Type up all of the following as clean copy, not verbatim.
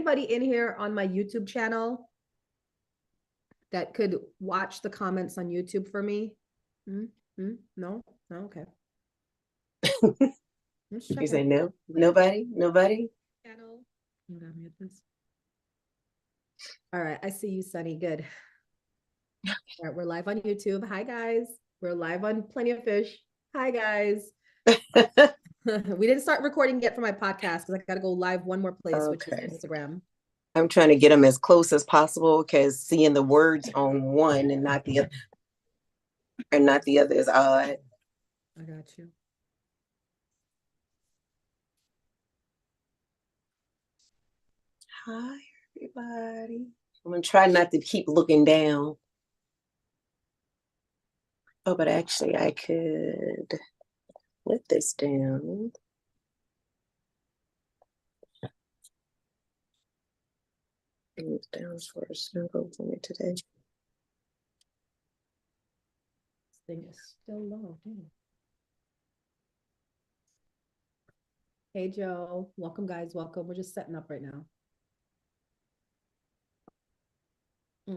anybody in here on my YouTube channel that could watch the comments on YouTube for me? No? No, okay. You say no? Nobody? Channel. All right, I see you, Sunny. Good. All right, we're live on YouTube. Hi, guys. We're live on Plenty of Fish. Hi, guys. We didn't start recording yet for my podcast because I got to go live one more place, which is Instagram. I'm trying to get them as close as possible because seeing the words on one and not the other is odd. I got you. Hi, everybody. I'm going to try not to keep looking down. Oh, but actually I could let this down. Bring it down first. No go for me today. This thing is still low. Hey, Joe. Welcome, guys. Welcome. We're just setting up right now. I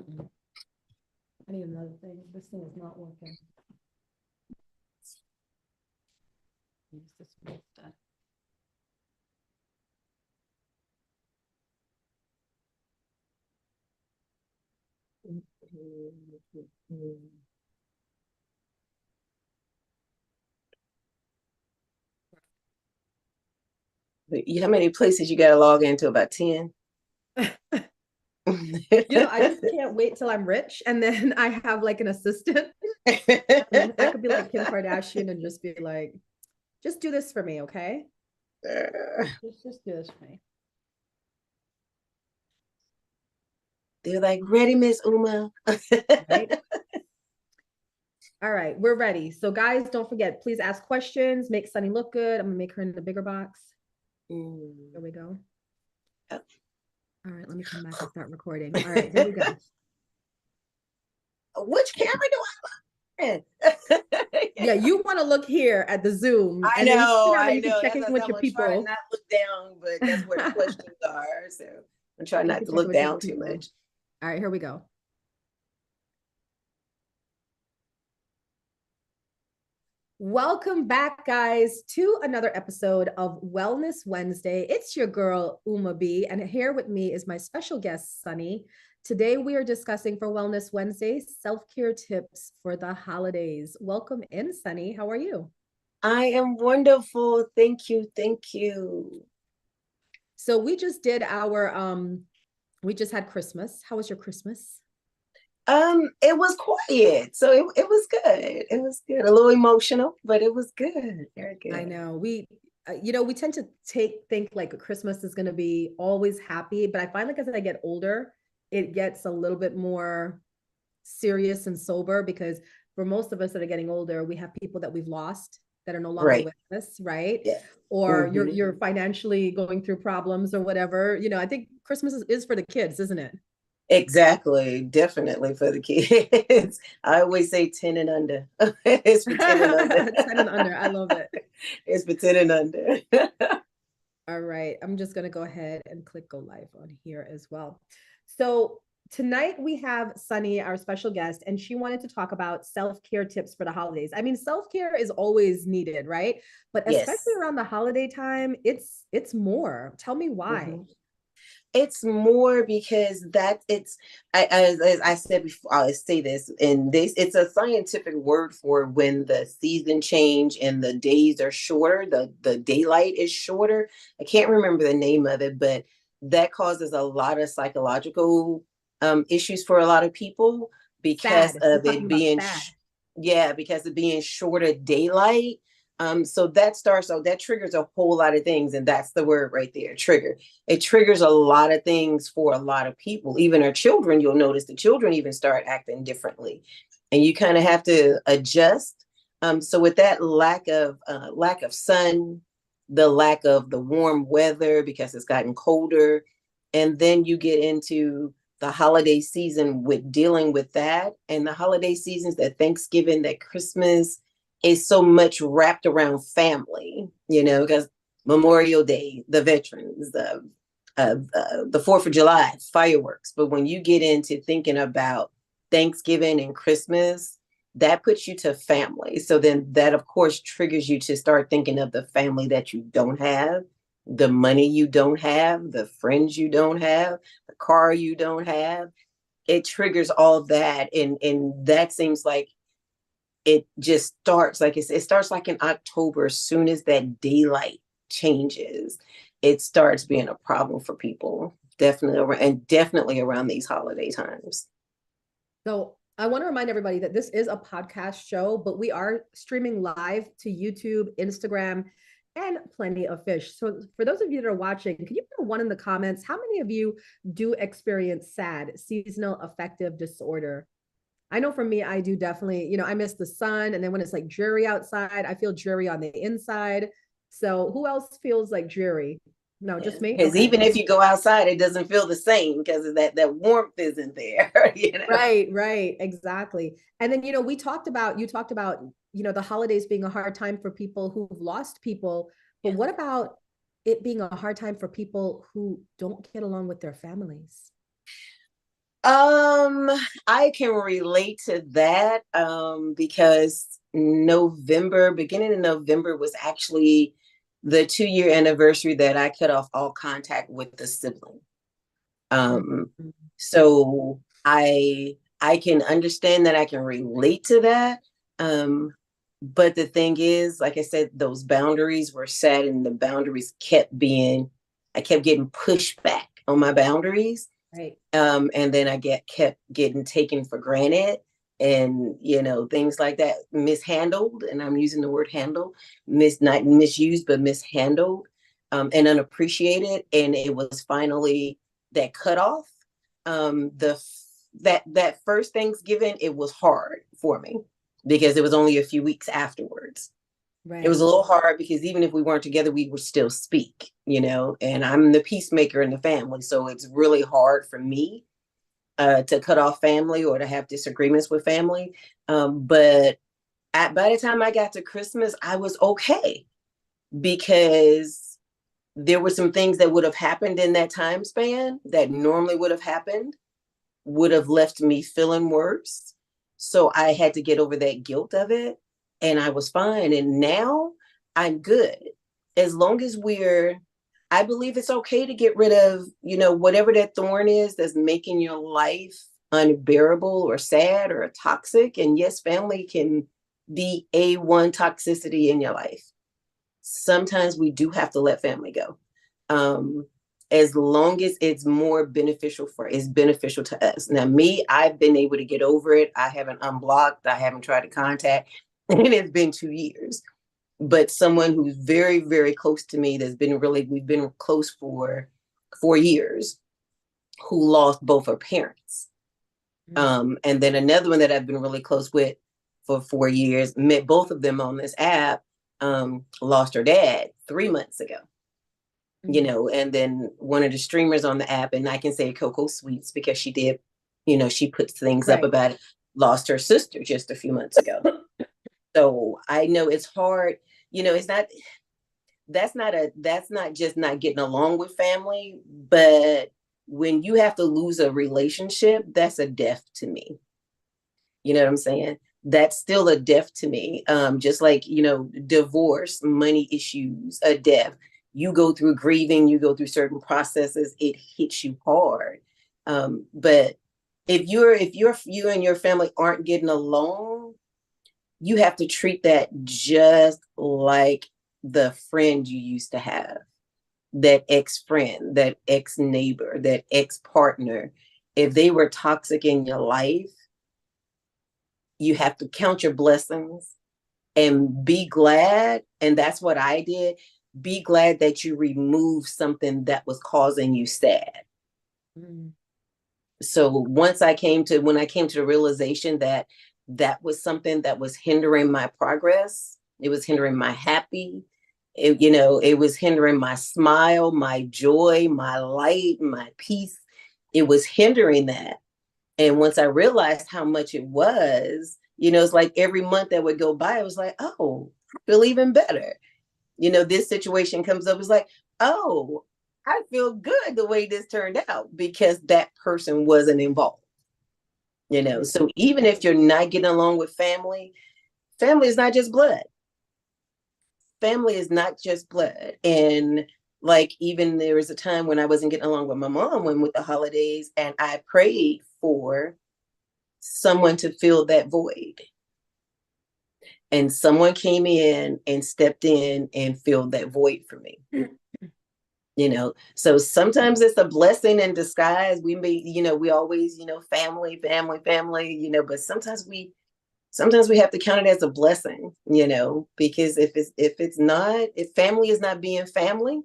need another thing. This thing is not working. Use this one instead. How many places you got to log into? About 10? I just can't wait till I'm rich and then I have like an assistant. I could be like Kim Kardashian and just be like, just do this for me, okay? Just do this for me. They're like, ready, Miss Uma. Right? All right, we're ready. So guys, don't forget, please ask questions, make Sunny look good. I'm gonna make her in the bigger box. There we go. Oh. All right, let me come back and start recording. All right, here we go. Which camera do I look at? Yeah, you want to look here at the Zoom. I know. You can check in with your people. I'm trying not to look down, but that's where the questions are. So I'm trying not to look down too much. All right, here we go. Welcome back, guys, to another episode of Wellness Wednesday. It's your girl, Uma B, and here with me is my special guest, Sunny. Today, we are discussing for Wellness Wednesday, self-care tips for the holidays. Welcome in, Sunny. How are you? I am wonderful. Thank you. Thank you. So we just did we just had Christmas. How was your Christmas? It was quiet, so it was good. It was good. A little emotional, but it was good. Very good. I know we tend to think like Christmas is going to be always happy, but I find like as I get older, it gets a little bit more serious and sober because for most of us that are getting older, we have people that we've lost that are no longer with us, right? Yeah. Or you're financially going through problems or whatever. I think Christmas is for the kids, isn't it? Exactly. Definitely for the kids. I always say 10 and under. It's for 10 and under. 10 and under. I love it. It's for 10 and under. All right. I'm just going to go ahead and click go live on here as well. So tonight we have Sunny, our special guest, and she wanted to talk about self-care tips for the holidays. I mean, self-care is always needed, right? But especially around the holiday time, it's more. Tell me why. It's more because as I said before, I'll say this, and it's a scientific word for when the season change and the days are shorter, the daylight is shorter. I can't remember the name of it, but that causes a lot of psychological issues for a lot of people because of it being shorter daylight. So that triggers a whole lot of things. And that's the word right there, trigger. It triggers a lot of things for a lot of people, even our children. You'll notice the children even start acting differently and you kind of have to adjust. So with that lack of sun, the lack of the warm weather, because it's gotten colder, and then you get into the holiday season with dealing with that, and the holiday seasons, that Thanksgiving, that Christmas, is so much wrapped around family, because Memorial Day, the veterans, the 4th of July, fireworks. But when you get into thinking about Thanksgiving and Christmas, that puts you to family. So then that, of course, triggers you to start thinking of the family that you don't have, the money you don't have, the friends you don't have, the car you don't have. It triggers all that. And that seems like it just starts like it starts like in October. As soon as that daylight changes, it starts being a problem for people. Definitely around these holiday times. So I want to remind everybody that this is a podcast show, but we are streaming live to YouTube, Instagram, and Plenty of Fish. So for those of you that are watching, can you put a one in the comments? How many of you do experience SAD, seasonal affective disorder? I know for me, I do definitely, I miss the sun. And then when it's like dreary outside, I feel dreary on the inside. So who else feels like dreary? No, Yeah. just me. Because Okay. even if you go outside, it doesn't feel the same because that warmth isn't there. Right, exactly. And then, you talked about, the holidays being a hard time for people who've lost people. But what about it being a hard time for people who don't get along with their families? I can relate to that because beginning of November was actually the 2-year anniversary that I cut off all contact with the sibling. Mhm. So I can understand that, I can relate to that. But the thing is, like I said, those boundaries were set and the boundaries I kept getting pushed back on my boundaries. Right. And then I kept getting taken for granted and, things like that, mishandled. And I'm using the word handle, not misused, but mishandled, and unappreciated. And it was finally that cutoff. That first Thanksgiving, it was hard for me because it was only a few weeks afterwards. Right. It was a little hard because even if we weren't together, we would still speak, and I'm the peacemaker in the family. So it's really hard for me to cut off family or to have disagreements with family. But by the time I got to Christmas, I was okay because there were some things that would have happened in that time span that normally would have left me feeling worse. So I had to get over that guilt of it, and I was fine. And now I'm good. As long as I believe it's okay to get rid of, whatever that thorn is that's making your life unbearable or sad or toxic. And yes, family can be A1 toxicity in your life. Sometimes we do have to let family go. As long as it's beneficial to us. Now, me, I've been able to get over it. I haven't unblocked. I haven't tried to contact, and it's been 2 years. But someone who's very, very close to me we've been close for 4 years, who lost both her parents. And then another one that I've been really close with for 4 years, met both of them on this app, lost her dad 3 months ago. And then one of the streamers on the app, and I can say Coco Sweets because she did, she puts things up about it, lost her sister just a few months ago. So I know it's hard, it's not, that's not just not getting along with family, but when you have to lose a relationship, that's a death to me. You know what I'm saying? That's still a death to me. Just like, divorce, money issues, a death. You go through grieving, you go through certain processes, it hits you hard. But if you and your family aren't getting along, you have to treat that just like the friend you used to have, that ex-friend, that ex-neighbor, that ex-partner. If they were toxic in your life, you have to count your blessings and be glad. And that's what I did. Be glad that you removed something that was causing you sad. So when I came to the realization that that was something that was hindering my progress, it was hindering my happy, it was hindering my smile, my joy, my light, my peace. It was hindering that. And once I realized how much it was, it's like every month that would go by, I was like, oh, I feel even better. This situation comes up, it's like, oh, I feel good the way this turned out because that person wasn't involved. So even if you're not getting along with family, family is not just blood. Family is not just blood. And like, even there was a time when I wasn't getting along with my mom when with the holidays, and I prayed for someone to fill that void. And someone came in and stepped in and filled that void for me. So sometimes it's a blessing in disguise. We may, we always, family, but sometimes we have to count it as a blessing, because if family is not being family,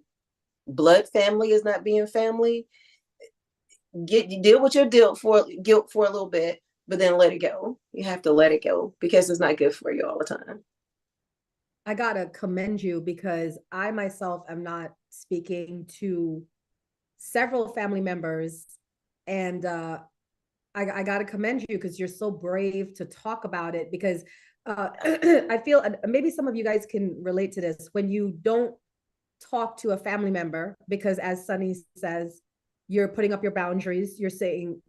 blood family is not being family, deal with your guilt for a little bit, but then let it go. You have to let it go because it's not good for you all the time. I gotta commend you because I myself am not speaking to several family members, and I gotta commend you because you're so brave to talk about it. Because I feel maybe some of you guys can relate to this when you don't talk to a family member because, as Sunny says, you're putting up your boundaries. You're saying,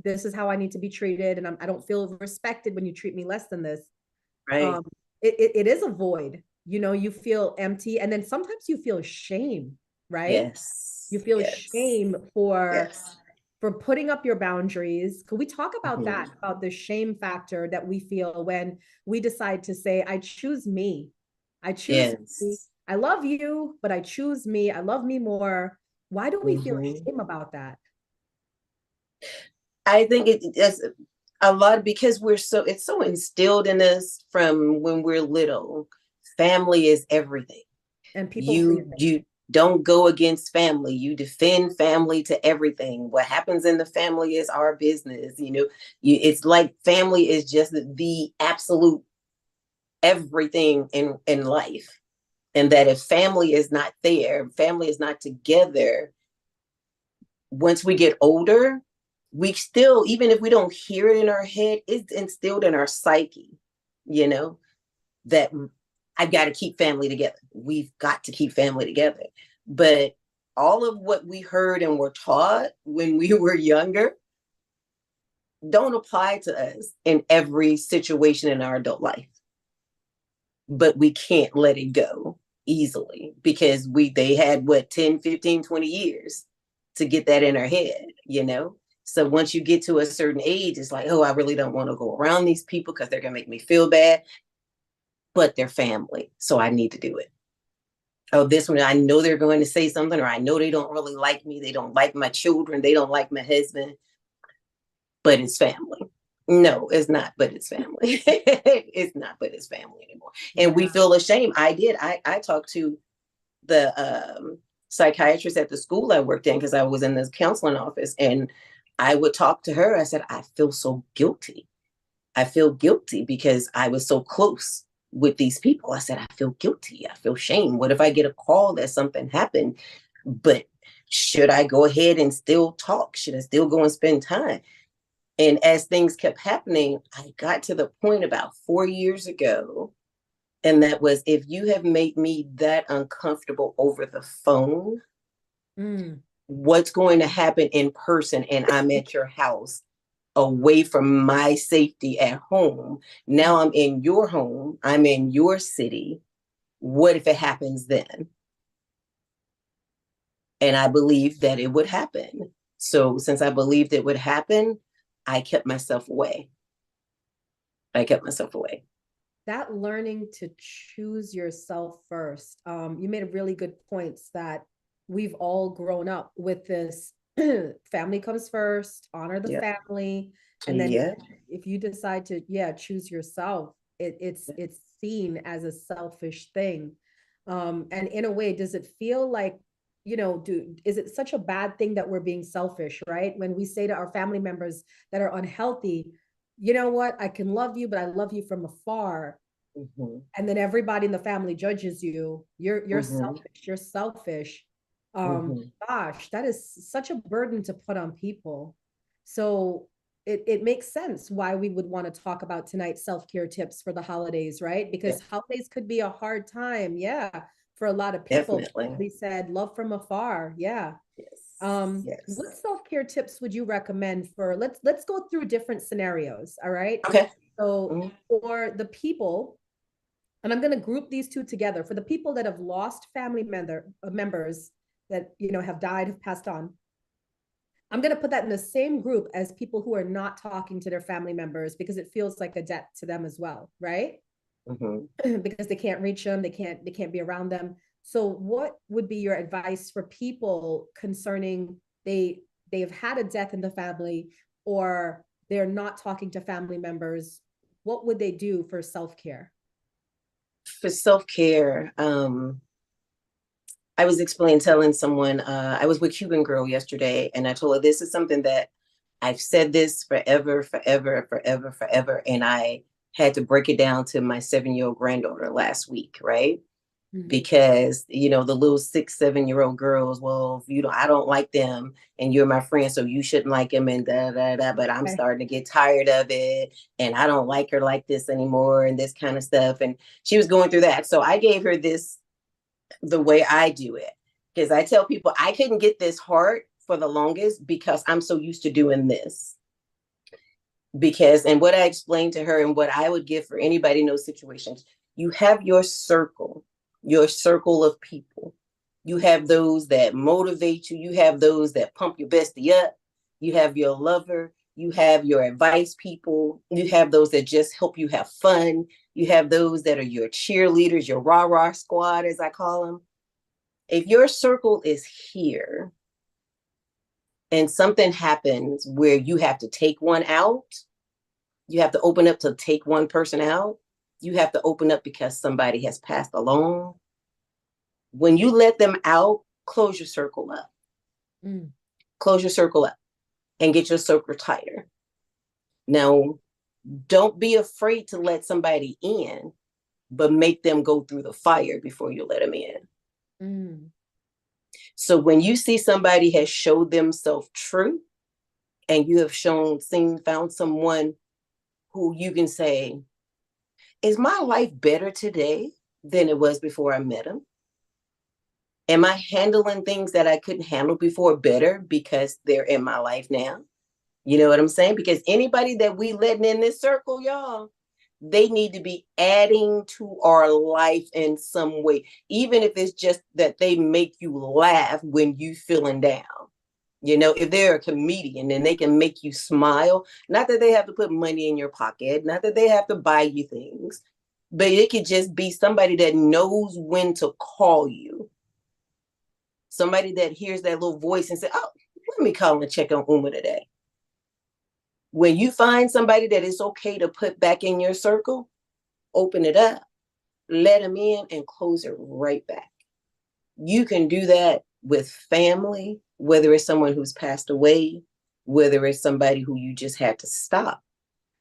this is how I need to be treated, and I don't feel respected when you treat me less than this. Right. It is a void. You feel empty, and then sometimes you feel shame, right? Yes. You feel Yes. shame for Yes. putting up your boundaries. Could we talk about Mhm. that, about the shame factor that we feel when we decide to say, I choose me. I choose me. Yes. I love you, but I choose me. I love me more. Why do we feel Mhm. shame about that? I think it's a lot because it's so instilled in us from when we're little. Family is everything. And people You don't go against family. You defend family to everything. What happens in the family is our business. It's like family is just the absolute everything in life. And that if family is not there, family is not together, once we get older, we still, even if we don't hear it in our head, it's instilled in our psyche, that I've got to keep family together. We've got to keep family together. But all of what we heard and were taught when we were younger don't apply to us in every situation in our adult life. But we can't let it go easily because they had 10, 15, 20 years to get that in our head. So once you get to a certain age, it's like, oh, I really don't want to go around these people because they're going to make me feel bad, but they're family, so I need to do it. Oh, this one, I know they're going to say something, or I know they don't really like me, they don't like my children, they don't like my husband, but it's family. No, it's not, but it's family. It's not, but it's family anymore. And Yeah. we feel ashamed. I talked to the psychiatrist at the school I worked in because I was in this counseling office, and I would talk to her. I said, I feel so guilty. I feel guilty because I was so close with these people. I said, I feel guilty. I feel shame. What if I get a call that something happened? But should I go ahead and still talk? Should I still go and spend time? And as things kept happening, I got to the point about 4 years ago. And that was, if you have made me that uncomfortable over the phone, what's going to happen in person? And I'm at your house away from my safety at home. Now I'm in your home. I'm in your city. What if it happens then? And I believed that it would happen. So since I believed it would happen, I kept myself away. That learning to choose yourself first. You made a really good points that we've all grown up with this. Family comes first, honor the family, and then if you decide to choose yourself, it's seen as a selfish thing. And in a way, does it feel like, is it such a bad thing that we're being selfish, right? When we say to our family members that are unhealthy, you know what, I can love you, but I love you from afar. And then everybody in the family judges you. You're selfish. You're selfish. Gosh, that is such a burden to put on people. So it makes sense why we would want to talk about tonight self-care tips for the holidays, right? Because holidays could be a hard time. Yeah. for a lot of people. Definitely. They said love from afar. Yeah. Yes. What Yes. self-care tips would you recommend for, let's go through different scenarios. All right. Okay. So Mhm. for the people, and I'm going to group these two together, for the people that have lost family members that, you know, have died, have passed on, I'm going to put that in the same group as people who are not talking to their family members because it feels like a debt to them as well, right? Mhm. Because they can't reach them, they can't be around them. So what would be your advice for people concerning they've had a death in the family, or they're not talking to family members? What would they do for self-care? For self-care, I was telling someone, I was with Cuban Girl yesterday, and I told her this is something that I've said this forever, forever, forever, forever. And I had to break it down to my 7-year-old granddaughter last week, right? Mm. Because, you know, the little 6, 7-year-old girls, well, you know, I don't like them and you're my friend, so you shouldn't like them and da da da. But I'm Okay. starting to get tired of it and I don't like her like this anymore and this kind of stuff. And she was going through that. So I gave her this the way I do it. Because I tell people I couldn't get this hard for the longest because I'm so used to doing this. Because, and what I explained to her and what I would give for anybody in those situations, you have your circle of people. You have those that motivate you. You have those that pump your bestie up. You have your lover. You have your advice people. You have those that just help you have fun. You have those that are your cheerleaders, your rah-rah squad, as I call them. If your circle is here and something happens where you have to take one out, you have to open up to take one person out, you have to open up because somebody has passed along. When you let them out, close your circle up. Mm. Close your circle up and get your circle tighter. Now, don't be afraid to let somebody in, but make them go through the fire before you let them in. Mm. So when you see somebody has showed themselves true and you have found someone who you can say, is my life better today than it was before I met him? Am I handling things that I couldn't handle before better because they're in my life now? You know what I'm saying? Because anybody that we letting in this circle, y'all, they need to be adding to our life in some way, even if it's just that they make you laugh when you feeling down. You know, if they're a comedian and they can make you smile, not that they have to put money in your pocket, not that they have to buy you things, but it could just be somebody that knows when to call you. Somebody that hears that little voice and say, oh, let me call and check on Uma today. When you find somebody that it's okay to put back in your circle, open it up, let them in, and close it right back. You can do that with family, whether it's someone who's passed away, whether it's somebody who you just had to stop.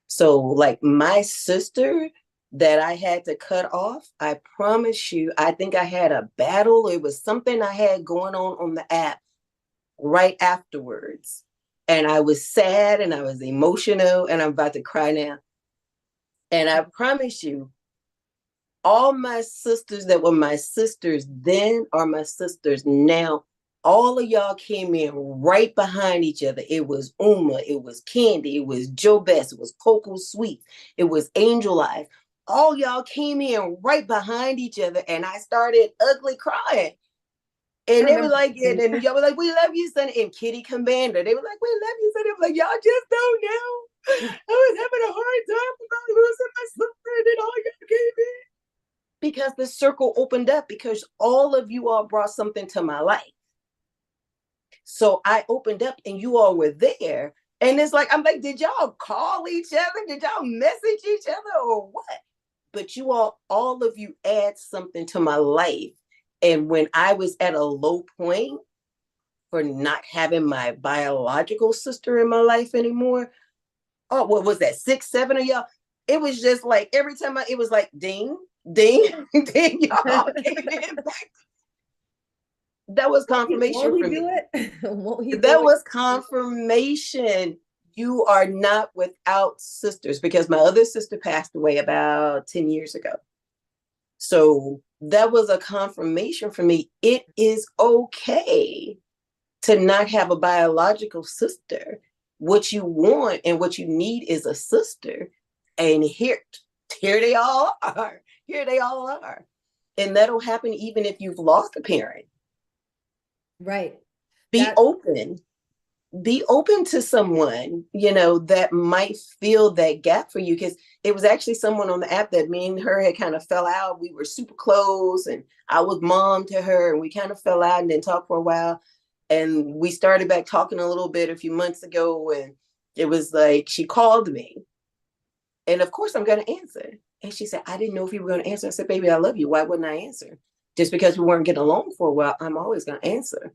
So, like my sister that I had to cut off, I promise you, I think I had a battle. It was something I had going on the app right afterwards. And I was sad and I was emotional and I'm about to cry now. And I promise you, all my sisters that were my sisters then are my sisters now. All of y'all came in right behind each other. It was Uma, it was Candy, it was Joe Best, it was Coco Sweet, it was Angel Eyes. All y'all came in right behind each other, and I started ugly crying. I And they were remember. like, and y'all were like, we love you, son. And Kitty Commander, they were like, we love you, son. They were like, y'all just don't know. I was having a hard time about losing my sister, and then all y'all came in. Because the circle opened up because all of you all brought something to my life. So I opened up and you all were there. And it's like, I'm like, did y'all call each other? Did y'all message each other or what? But you all of you add something to my life. And when I was at a low point for not having my biological sister in my life anymore, oh, what was that? 6, 7 of y'all? It was just like every time it was like ding, ding, ding, y'all came in back. That was Won't confirmation he for do me. it? Won't he That do was confirmation. You are not without sisters because my other sister passed away about 10 years ago. So that was a confirmation for me. It is okay to not have a biological sister. What you want and what you need is a sister. And here they all are. Here they all are. And that'll happen even if you've lost a parent. Right. Be open. Be open to someone, that might fill that gap for you. Because it was actually someone on the app that me and her had kind of fell out. We were super close and I was mom to her, and we kind of fell out and didn't talk for a while. And we started back talking a little bit a few months ago, and it was like she called me. And of course I'm going to answer. And she said, I didn't know if you were going to answer. I said, baby, I love you. Why wouldn't I answer? Just because we weren't getting along for a while, I'm always going to answer,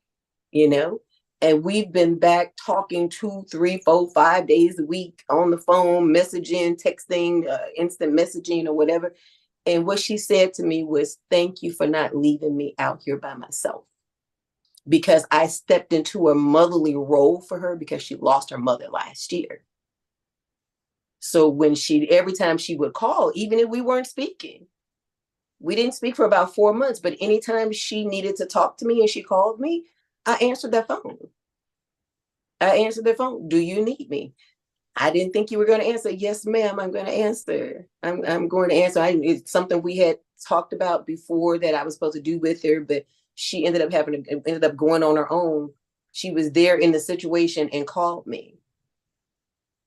And we've been back talking 2, 3, 4, 5 days a week on the phone, messaging, texting, instant messaging or whatever. And what she said to me was, thank you for not leaving me out here by myself. Because I stepped into a motherly role for her because she lost her mother last year. So every time she would call, even if we weren't speaking, we didn't speak for about 4 months, but anytime she needed to talk to me and she called me, I answered that phone. Do you need me? I didn't think you were going to answer. Yes, ma'am, I'm going to answer. I'm going to answer. It's something we had talked about before that I was supposed to do with her, but she ended up going on her own. She was there in the situation and called me.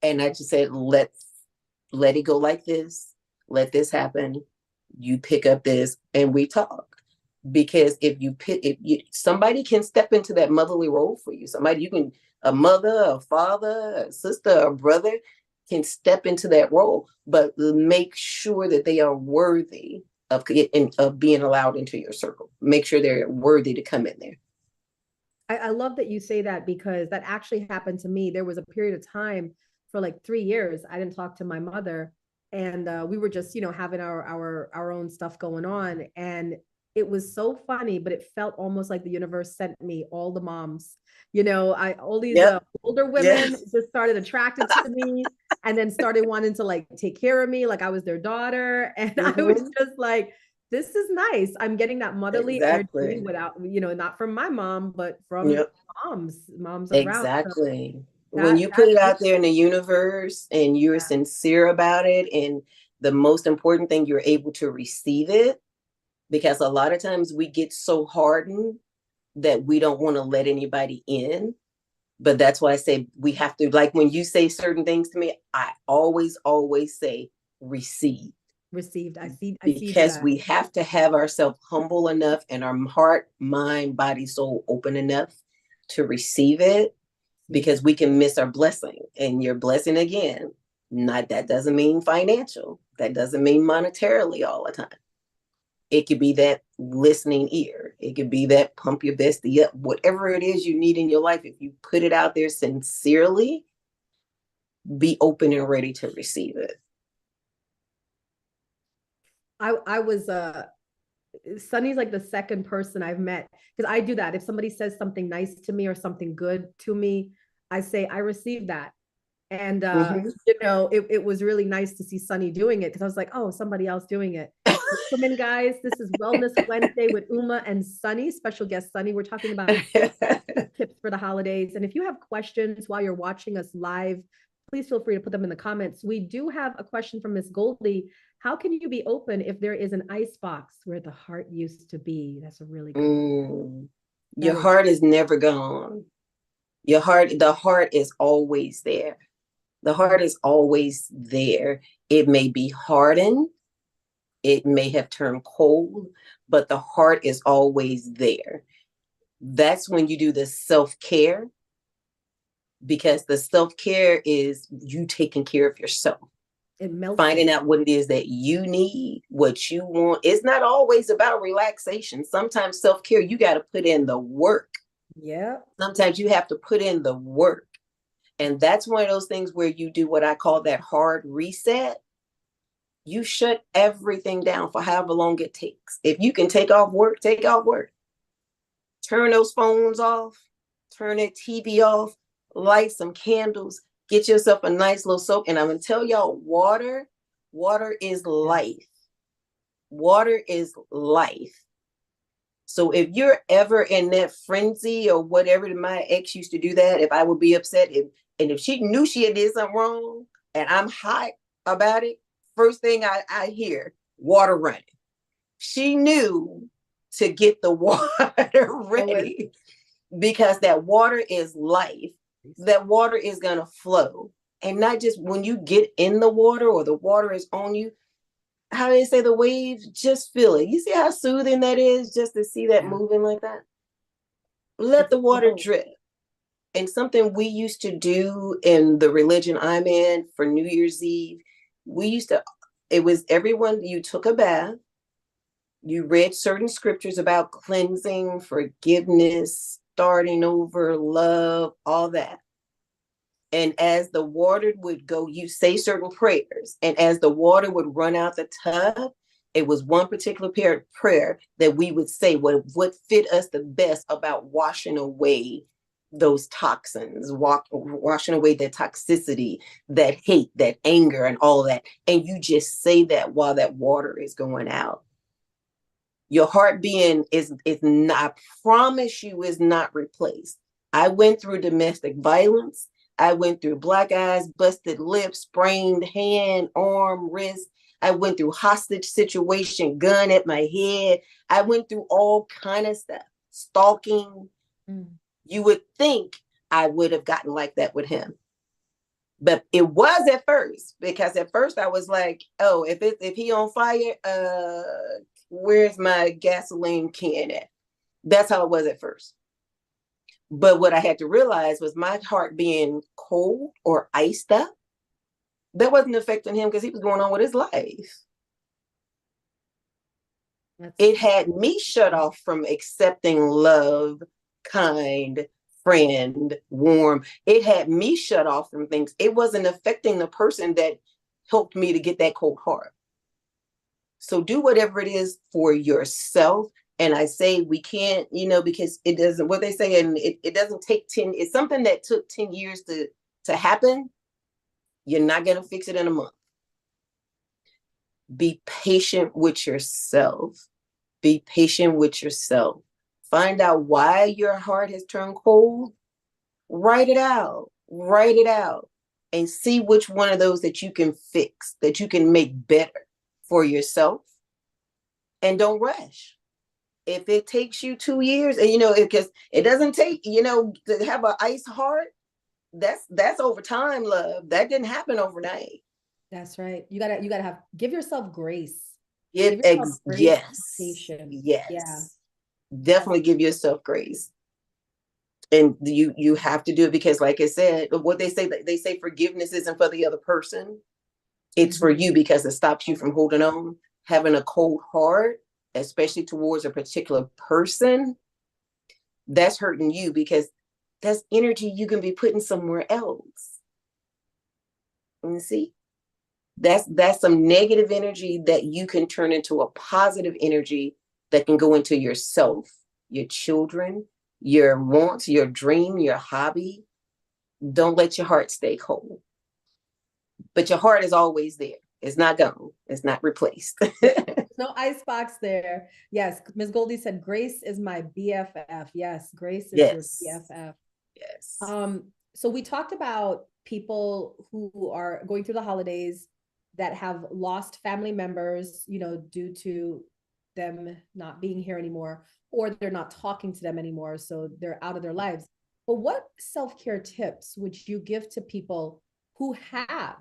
And I just said, let it go like this. Let this happen. You pick up this and we talk. Because somebody can step into that motherly role for you. A mother, a father, a sister, a brother can step into that role, but make sure that they are worthy of being allowed into your circle. Make sure they're worthy to come in there. I love that you say that, because that actually happened to me. There was a period of time for like 3 years I didn't talk to my mother, and we were just having our own stuff going on, and it was so funny, but it felt almost like the universe sent me all the moms. All these older women just started attracted to me, and then started wanting to like take care of me like I was their daughter, and I was just like, this is nice. I'm getting that motherly energy without, not from my mom, but from moms around. Exactly. So when you put it out there in the universe and you're sincere about it, and the most important thing, you're able to receive it, because a lot of times we get so hardened that we don't want to let anybody in. But that's why I say we have to, like when you say certain things to me, I always say receive. Received. I see because we have to have ourselves humble enough and our heart, mind, body, soul open enough to receive it, because we can miss our blessing. And your blessing, again, that doesn't mean financial. That doesn't mean monetarily all the time. It could be that listening ear. It could be that pump your bestie up. Whatever it is you need in your life, if you put it out there sincerely, be open and ready to receive it. I was Sunny's like the second person I've met, because I do that. If somebody says something nice to me or something good to me, I say I received that. And it was really nice to see Sunny doing it, because I was like, oh, somebody else doing it. Welcome in, guys. This is Wellness Wednesday with Uma and Sunny, special guest Sunny. We're talking about tips for the holidays. And if you have questions while you're watching us live, please feel free to put them in the comments. We do have a question from Miss Goldie. How can you be open if there is an ice box where the heart used to be? That's a really good Your heart is never gone. The heart is always there. The heart is always there. It may be hardened. It may have turned cold, but the heart is always there. That's when you do the self-care, because the self-care is you taking care of yourself. Finding out what it is that you need, what you want. It's not always about relaxation. Sometimes self-care, you got to put in the work. Yeah. Sometimes you have to put in the work. And that's one of those things where you do what I call that hard reset. You shut everything down for however long it takes. If you can take off work, take off work. Turn those phones off. Turn that TV off. Light some candles. Get yourself a nice little soak. And I'm going to tell y'all, water is life. Water is life. So if you're ever in that frenzy or whatever, my ex used to do that, if I would be upset, and if she knew she had did something wrong and I'm hot about it, first thing I hear, water running. She knew to get the water ready because that water is life. That water is going to flow. And not just when you get in the water or the water is on you, how do they say the waves? Just feel it. You see how soothing that is just to see that moving like that? Let the water drip. And something we used to do in the religion I'm in for New Year's Eve, it was everyone, you took a bath, you read certain scriptures about cleansing, forgiveness, starting over, love, all that. And as the water would go, you say certain prayers. And as the water would run out the tub, it was one particular prayer that we would say what fit us the best about washing away those toxins, washing away that toxicity, that hate, that anger, and all of that. And you just say that while that water is going out. Your heart being is not, I promise you, is not replaced. I went through domestic violence. I went through black eyes, busted lips, sprained hand, arm, wrist. I went through hostage situation, gun at my head. I went through all kind of stuff, stalking. You would think I would have gotten like that with him. But it was at first, because at first I was like, oh, if he on fire, where's my gasoline can at? That's how it was at first. But what I had to realize was my heart being cold or iced up, that wasn't affecting him because he was going on with his life. It had me shut off from accepting love, kind, friend, warm. It had me shut off from things. It wasn't affecting the person that helped me to get that cold heart. So do whatever it is for yourself. And I say we can't, because it doesn't, what they say, and it doesn't take 10, it's something that took 10 years to happen. You're not going to fix it in a month. Be patient with yourself. Be patient with yourself. Find out why your heart has turned cold. Write it out. Write it out. And see which one of those that you can fix, that you can make better for yourself. And don't rush. If it takes you 2 years, and because it doesn't take, to have an ice heart, that's over time, love. That didn't happen overnight. That's right. You gotta give yourself grace. Yes. Patience. Yes. Yeah. Definitely give yourself grace. And you have to do it because, like I said, what they say forgiveness isn't for the other person. It's for you, because it stops you from holding on. Having a cold heart, especially towards a particular person, that's hurting you because that's energy you can be putting somewhere else. You see? That's some negative energy that you can turn into a positive energy that can go into yourself, your children, your wants, your dream, your hobby. Don't let your heart stay cold. But your heart is always there. It's not gone. It's not replaced. No icebox there. Yes, Ms. Goldie said, Grace is my BFF. Yes, Grace is your BFF. Yes. So we talked about people who are going through the holidays that have lost family members, due to them not being here anymore, or they're not talking to them anymore, so they're out of their lives. But what self-care tips would you give to people who have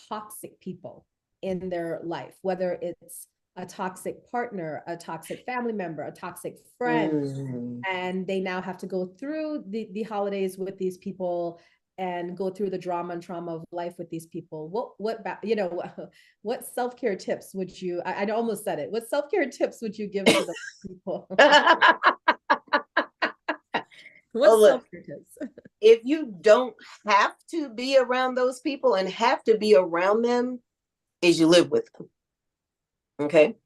toxic people in their life, whether it's a toxic partner, a toxic family member, a toxic friend, and they now have to go through the holidays with these people and go through the drama and trauma of life with these people? What self-care tips would you, I almost said it, what self-care tips would you give to those people? What self-care tips? If you don't have to be around those people and have to be around them, is you live with them. Okay?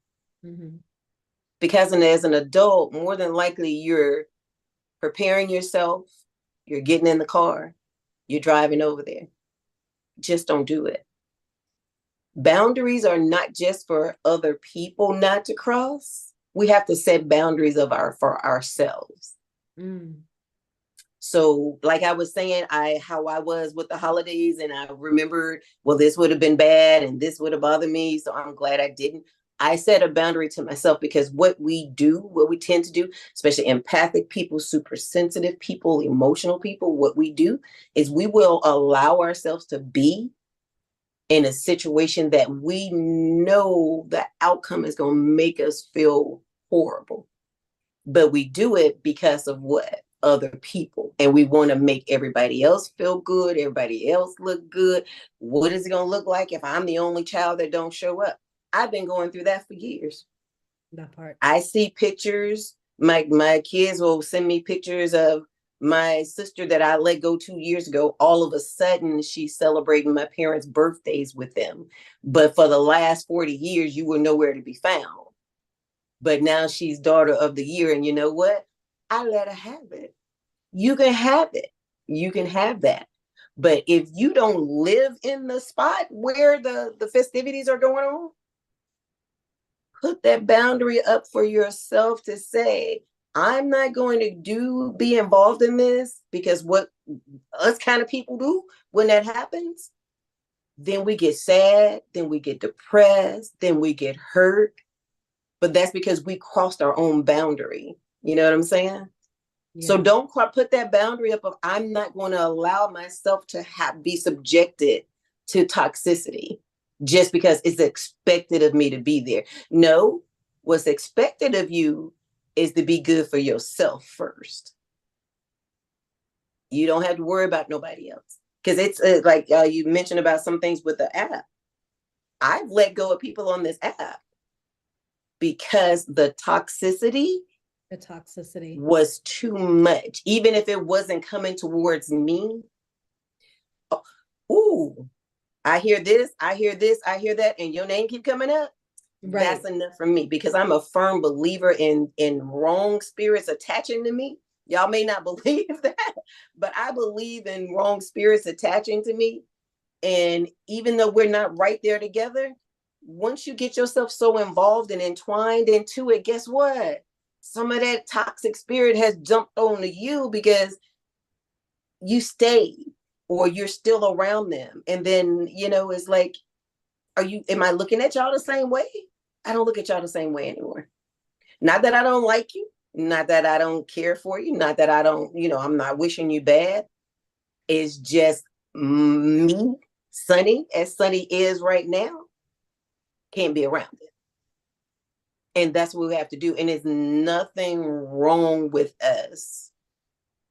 Because as an adult, more than likely you're preparing yourself, you're getting in the car, you're driving over there. Just don't do it. Boundaries are not just for other people not to cross. We have to set boundaries for ourselves. Mm. So, like I was saying, how I was with the holidays, and I remembered, well, this would have been bad and this would have bothered me. So I'm glad I didn't. I set a boundary to myself, because what we tend to do, especially empathic people, super sensitive people, emotional people, what we do is we will allow ourselves to be in a situation that we know the outcome is going to make us feel horrible. But we do it because of what? Other people. And we want to make everybody else feel good, everybody else look good. What is it going to look like if I'm the only child that don't show up? I've been going through that for years. That part. I see pictures. My kids will send me pictures of my sister that I let go 2 years ago. All of a sudden, she's celebrating my parents' birthdays with them. But for the last 40 years, you were nowhere to be found. But now she's daughter of the year. And you know what? I let her have it. You can have it. You can have that. But if you don't live in the spot where the festivities are going on, put that boundary up for yourself to say, I'm not going to be involved in this, because what us kind of people do when that happens, then we get sad, then we get depressed, then we get hurt. But that's because we crossed our own boundary. You know what I'm saying? Yeah. So don't put that boundary up of, I'm not going to allow myself to be subjected to toxicity just because it's expected of me to be there. No, what's expected of you is to be good for yourself first. You don't have to worry about nobody else. Because it's like you mentioned about some things with the app. I've let go of people on this app because the toxicity was too much. Even if it wasn't coming towards me. Ooh, I hear this, I hear this, I hear that, and your name keep coming up. Right. That's enough for me, because I'm a firm believer in wrong spirits attaching to me. Y'all may not believe that, but I believe in wrong spirits attaching to me. And even though we're not right there together, once you get yourself so involved and entwined into it, guess what? Some of that toxic spirit has jumped onto you because you stayed or you're still around them. And then, it's like, am I looking at y'all the same way? I don't look at y'all the same way anymore. Not that I don't like you, not that I don't care for you, not that I don't, I'm not wishing you bad. It's just me, Sunny, as Sunny is right now, can't be around it. And that's what we have to do. And there's nothing wrong with us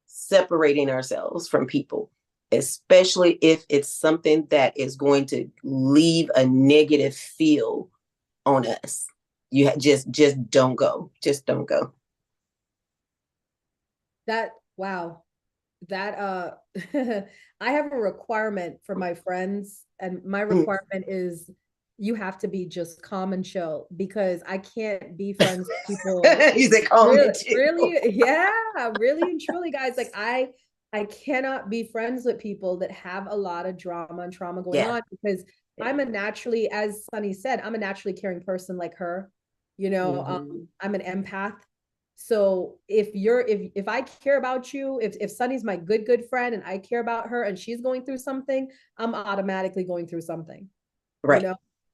separating ourselves from people, especially if it's something that is going to leave a negative feel on us. You just don't go. Just don't go. Wow. That I have a requirement for my friends, and my requirement is you have to be just calm and chill, because I can't be friends with people. He's like, calm really, and chill. Really, yeah, really and truly, guys. Like I cannot be friends with people that have a lot of drama and trauma going on, because I'm a naturally, as Sunny said, I'm a naturally caring person like her. I'm an empath. So if I care about you, if Sunny's my good friend and I care about her and she's going through something, I'm automatically going through something. Right.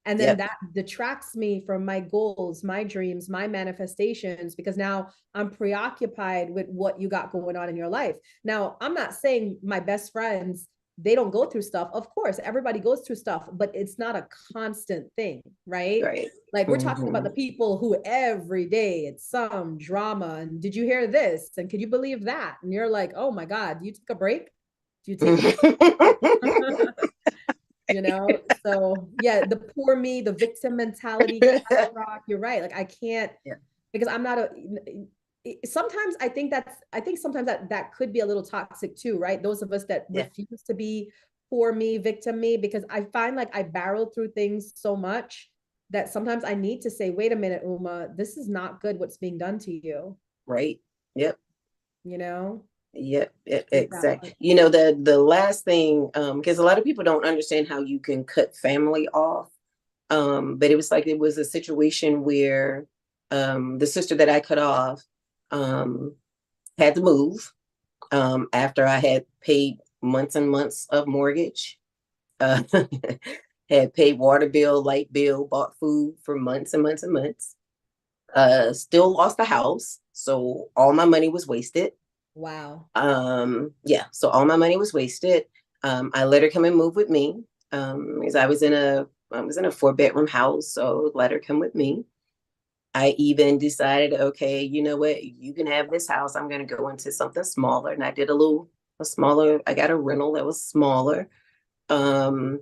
And then that detracts me from my goals, my dreams, my manifestations, because now I'm preoccupied with what you got going on in your life. Now, I'm not saying my best friends, they don't go through stuff. Of course, everybody goes through stuff, but it's not a constant thing, right? Right. Like we're talking about the people who every day it's some drama. And did you hear this? And could you believe that? And you're like, oh my God, do you take a break? Do you take a So yeah, the poor me, the victim mentality, you're right. Like I can't, because I'm not sometimes I think sometimes that could be a little toxic too, right? Those of us that refuse to be poor me, victim me, because I find like I barreled through things so much that sometimes I need to say, wait a minute, Uma, this is not good what's being done to you. Right. Yep. Yep, exactly. The last thing, because a lot of people don't understand how you can cut family off But it was a situation where the sister that I cut off had to move after I had paid months and months of mortgage, had paid water bill, light bill, bought food for months and months and months. Still lost the house, so all my money was wasted. Wow. Yeah, so all my money was wasted. I let her come and move with me because I was in a 4-bedroom house, so let her come with me. I even decided, okay, you know what, you can have this house. I'm going to go into something smaller, and I did a smaller. I got a rental that was smaller. And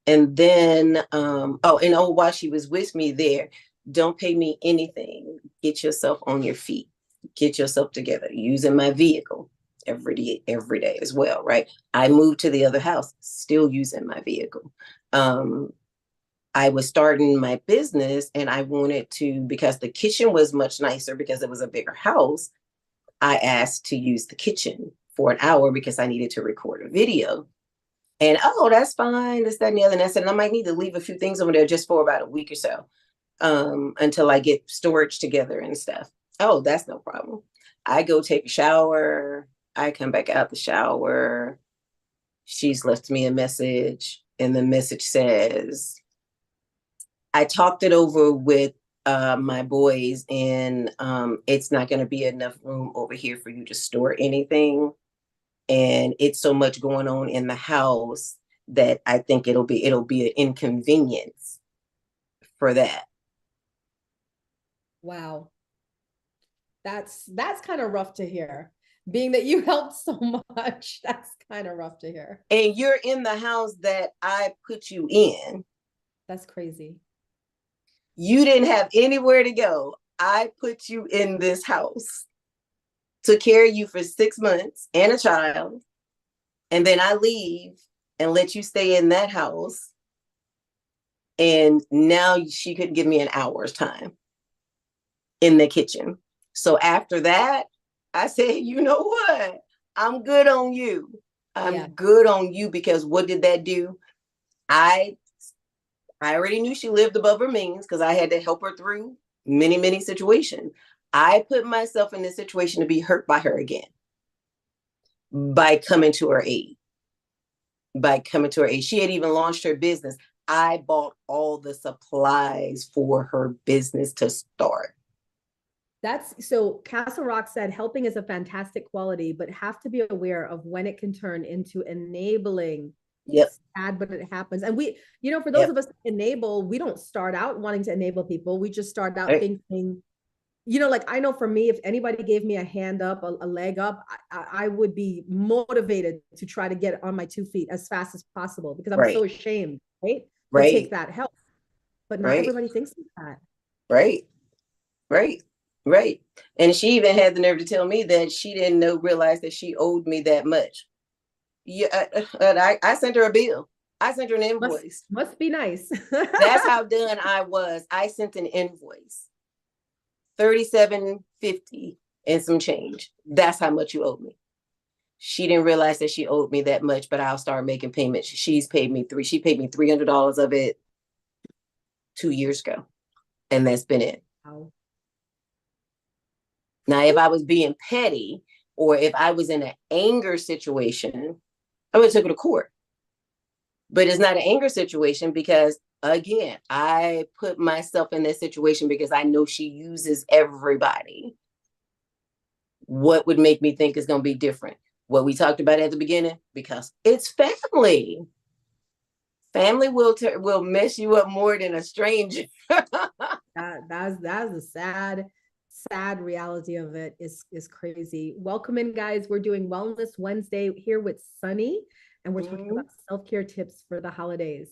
then, while she was with me there, don't pay me anything. Get yourself on your feet. Get yourself together. Using my vehicle every day as well, right? I moved to the other house, still using my vehicle. I was starting my business and I wanted to, because the kitchen was much nicer because it was a bigger house, I asked to use the kitchen for an hour because I needed to record a video. And oh, that's fine, this, that, and the other. And I said, and I might need to leave a few things over there just for about a week or so, until I get storage together and stuff. Oh, that's no problem. I go take a shower. I come back out the shower. She's left me a message, and the message says, I talked it over with my boys, and it's not going to be enough room over here for you to store anything. And it's so much going on in the house that I think it'll be an inconvenience for that. Wow. That's kind of rough to hear. Being that you helped so much, that's kind of rough to hear. And you're in the house that I put you in. That's crazy. You didn't have anywhere to go. I put you in this house, took care of you for 6 months and a child. And then I leave and let you stay in that house. And now she couldn't give me an hour's time in the kitchen. So after that, I said, you know what? I'm good on you. I'm good on you, because what did that do? I already knew she lived above her means because I had to help her through many, many situations. I put myself in this situation to be hurt by her again by coming to her aid. She had even launched her business. I bought all the supplies for her business to start. That's so Castle Rock said helping is a fantastic quality, but have to be aware of when it can turn into enabling. Yep. It's sad, but it happens. And we, for those of us that enable, we don't start out wanting to enable people. We just start out thinking, like I know for me, if anybody gave me a hand up, a leg up, I would be motivated to try to get on my 2 feet as fast as possible because I'm so ashamed, to take that help. But not everybody thinks of that. Right. And she even had the nerve to tell me that she didn't realize that she owed me that much. Yeah, I sent her a bill. I sent her an invoice. Must be nice. That's how done I was. I sent an invoice, $37.50 and some change. That's how much you owe me. She didn't realize that she owed me that much, but I'll start making payments. She paid me $300 of it 2 years ago, and that's been it. Wow. Now, if I was being petty or if I was in an anger situation, I would have took her to court. But it's not an anger situation because, again, I put myself in this situation because I know she uses everybody. What would make me think it's going to be different? What we talked about at the beginning, because it's family. Family will mess you up more than a stranger. That's a sad reality of it is crazy. Welcome in, guys. We're doing Wellness Wednesday here with Sunny, and we're talking about self-care tips for the holidays.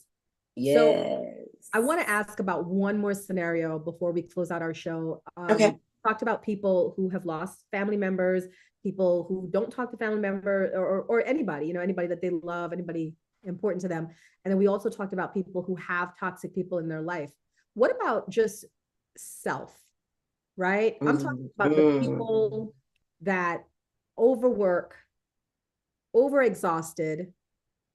Yes. So I want to ask about one more scenario before we close out our show. Okay. Talked about people who have lost family members, people who don't talk to family members or anybody, anybody that they love, anybody important to them. And then we also talked about people who have toxic people in their life. What about just self? Right? I'm talking about the people that overwork, overexhausted,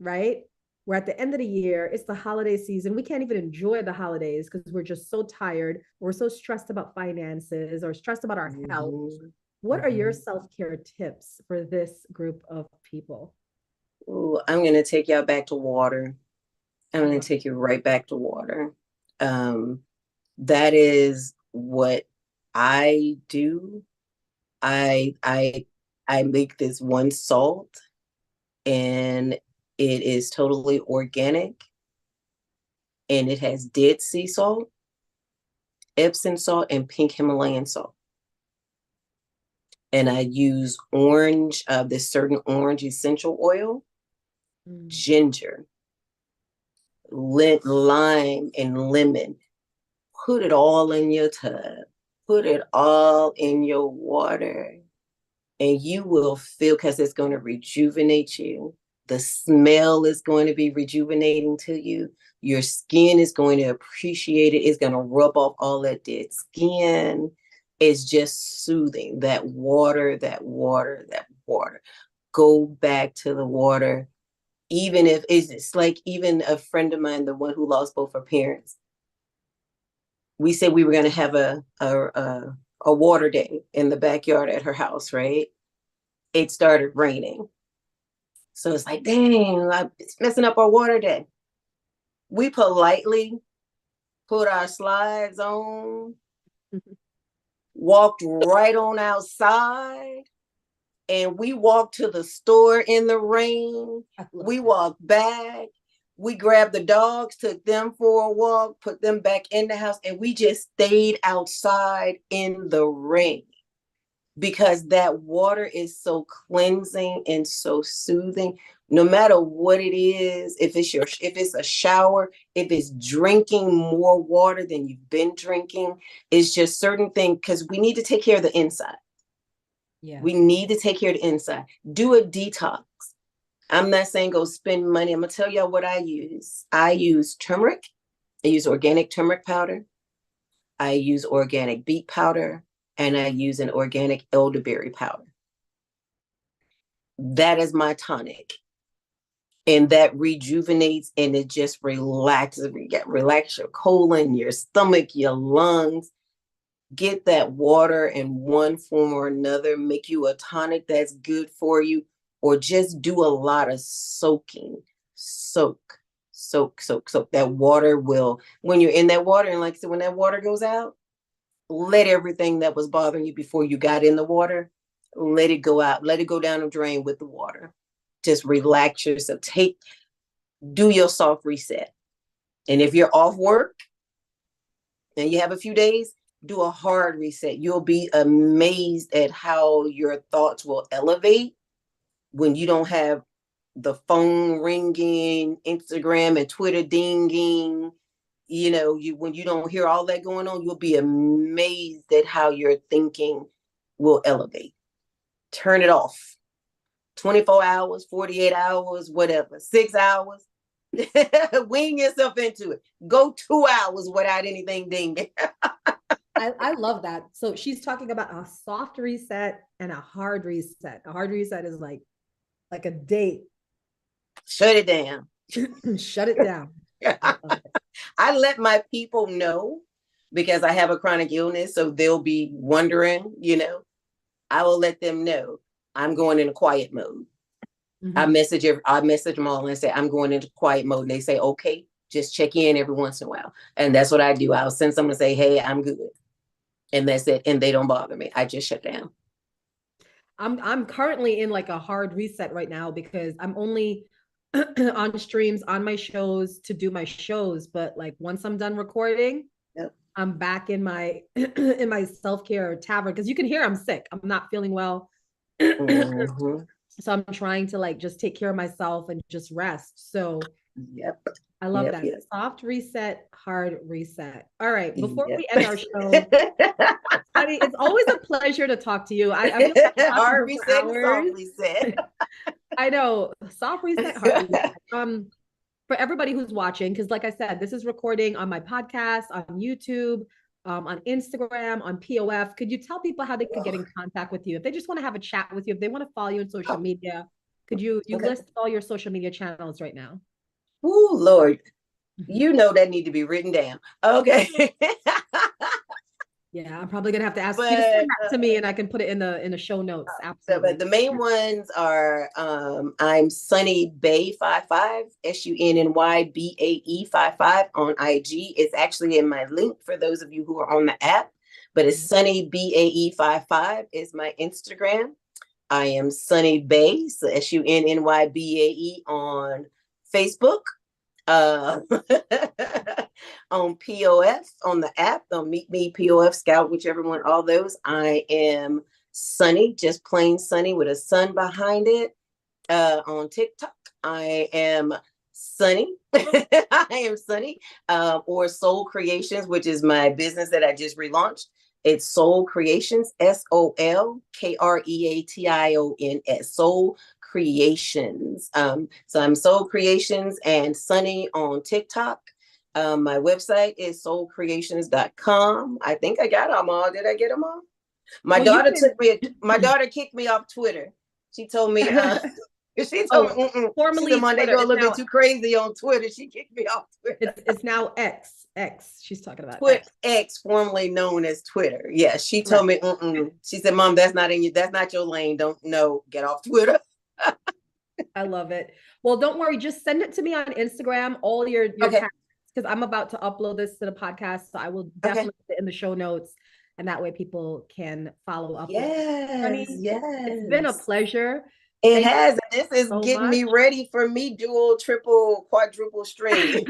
right? we're at the end of the year. It's the holiday season. We can't even enjoy the holidays because we're just so tired. We're so stressed about finances or stressed about our health. What are your self-care tips for this group of people? Ooh, I'm going to take y'all back to water. I'm going to take you right back to water. That is what I do. I make this one salt, and it is totally organic, and it has Dead Sea salt, Epsom salt, and pink Himalayan salt. And I use this certain orange essential oil, ginger, lime, and lemon. Put it all in your tub. Put it all in your water. And you will feel, because it's going to rejuvenate you. The smell is going to be rejuvenating to you. Your skin is going to appreciate it. It's going to rub off all that dead skin. It's just soothing. That water, that water, that water. Go back to the water. Even if it's like, even a friend of mine, the one who lost both her parents, we said we were going to have a water day in the backyard at her house, right? It started raining. So it's like, dang, it's messing up our water day. We politely put our slides on, walked right on outside, and we walked to the store in the rain. We walked back. We grabbed the dogs, took them for a walk, put them back in the house, and we just stayed outside in the rain, because that water is so cleansing and so soothing. No matter what it is, if it's a shower, if it's drinking more water than you've been drinking, it's just certain things, because we need to take care of the inside. Yeah. We need to take care of the inside. Do a detox. I'm not saying go spend money. I'm going to tell y'all what I use. I use turmeric. I use organic turmeric powder. I use organic beet powder. And I use an organic elderberry powder. That is my tonic. And that rejuvenates, and it just relaxes. Relax your colon, your stomach, your lungs. Get that water in one form or another. Make you a tonic that's good for you. Or just do a lot of soaking. Soak. That water will, when you're in that water, and like I said, when that water goes out, let everything that was bothering you before you got in the water, let it go out. Let it go down the drain with the water. Just relax yourself. Do your soft reset. And if you're off work and you have a few days, do a hard reset. You'll be amazed at how your thoughts will elevate when you don't have the phone ringing, Instagram and Twitter dinging. You know, when you don't hear all that going on, you'll be amazed at how your thinking will elevate. Turn it off. 24 hours, 48 hours, whatever, 6 hours. Wing yourself into it. Go 2 hours without anything dinging. I love that. So she's talking about a soft reset and a hard reset. A hard reset is like a date. Shut it down. Shut it down. I let my people know, because I have a chronic illness, so they'll be wondering, you know. I will let them know I'm going into quiet mode. Mm-hmm. I message them all and say I'm going into quiet mode. And they say, okay, just check in every once in a while. And that's what I do. I'll send someone to say, hey, I'm good. And that's it. And they don't bother me. I just shut down. I'm currently in like a hard reset right now, because I'm only on streams on my shows to do my shows. But like once I'm done recording, yep, I'm back in my in my self-care tavern, because you can hear I'm sick. I'm not feeling well. Mm-hmm. So I'm trying to like just take care of myself and just rest. So yep, I love that. Yep. Soft reset, hard reset. All right. Before we end our show, honey, it's always a pleasure to talk to you. I feel like hard reset, soft reset. I know. Soft reset, hard reset. For everybody who's watching, because like I said, this is recording on my podcast, on YouTube, on Instagram, on POF. Could you tell people how they could get in contact with you? If they just want to have a chat with you, if they want to follow you on social media, could you list all your social media channels right now? Oh, Lord. You know that need to be written down. Okay. Yeah, I'm probably gonna have to ask you to But send that to me, and I can put it in the show notes. but Absolutely. the main ones are I'm Sunny Bay 55, SUNNYBAE 55 on IG. It's actually in my link for those of you who are on the app, but it's Sunny BAE 55 is my Instagram. I am Sunny Bay, so SUNNYBAE on Facebook. Uh, on POF on the app, on Meet Me, POF, Scout, whichever one, all those. I am Sunny, just plain Sunny with a sun behind it. On TikTok, I am Sunny. I am Sunny, or Soul Creations, which is my business that I just relaunched. It's Soul Creations, SOLKREATIONS, Soul Creations. So I'm Soul Creations and Sunny on TikTok. My website is soulcreations.com. I think I got them all. Did I get them all? My Well, you daughter can. took me. My daughter kicked me off Twitter. She told me. She told Oh, me. Mm-mm. She said, formerly "Mom, they Twitter. go a little bit too crazy on Twitter." She kicked me off Twitter. It's now X. X. She's talking about Twitter X. X, formerly known as Twitter. Yeah, she told Correct. me. Mm-mm. She said, "Mom, that's not in you. That's not your lane. Don't know. Get off Twitter." I love it. Well, don't worry. Just send it to me on Instagram. All your Okay. tasks, because I'm about to upload this to the podcast. So I will Okay. definitely put it in the show notes, and that way people can follow up with you. Yes. Honey, it's been a Yes. pleasure. It Thank has. This is you so getting me much. ready for me dual, triple, quadruple stream.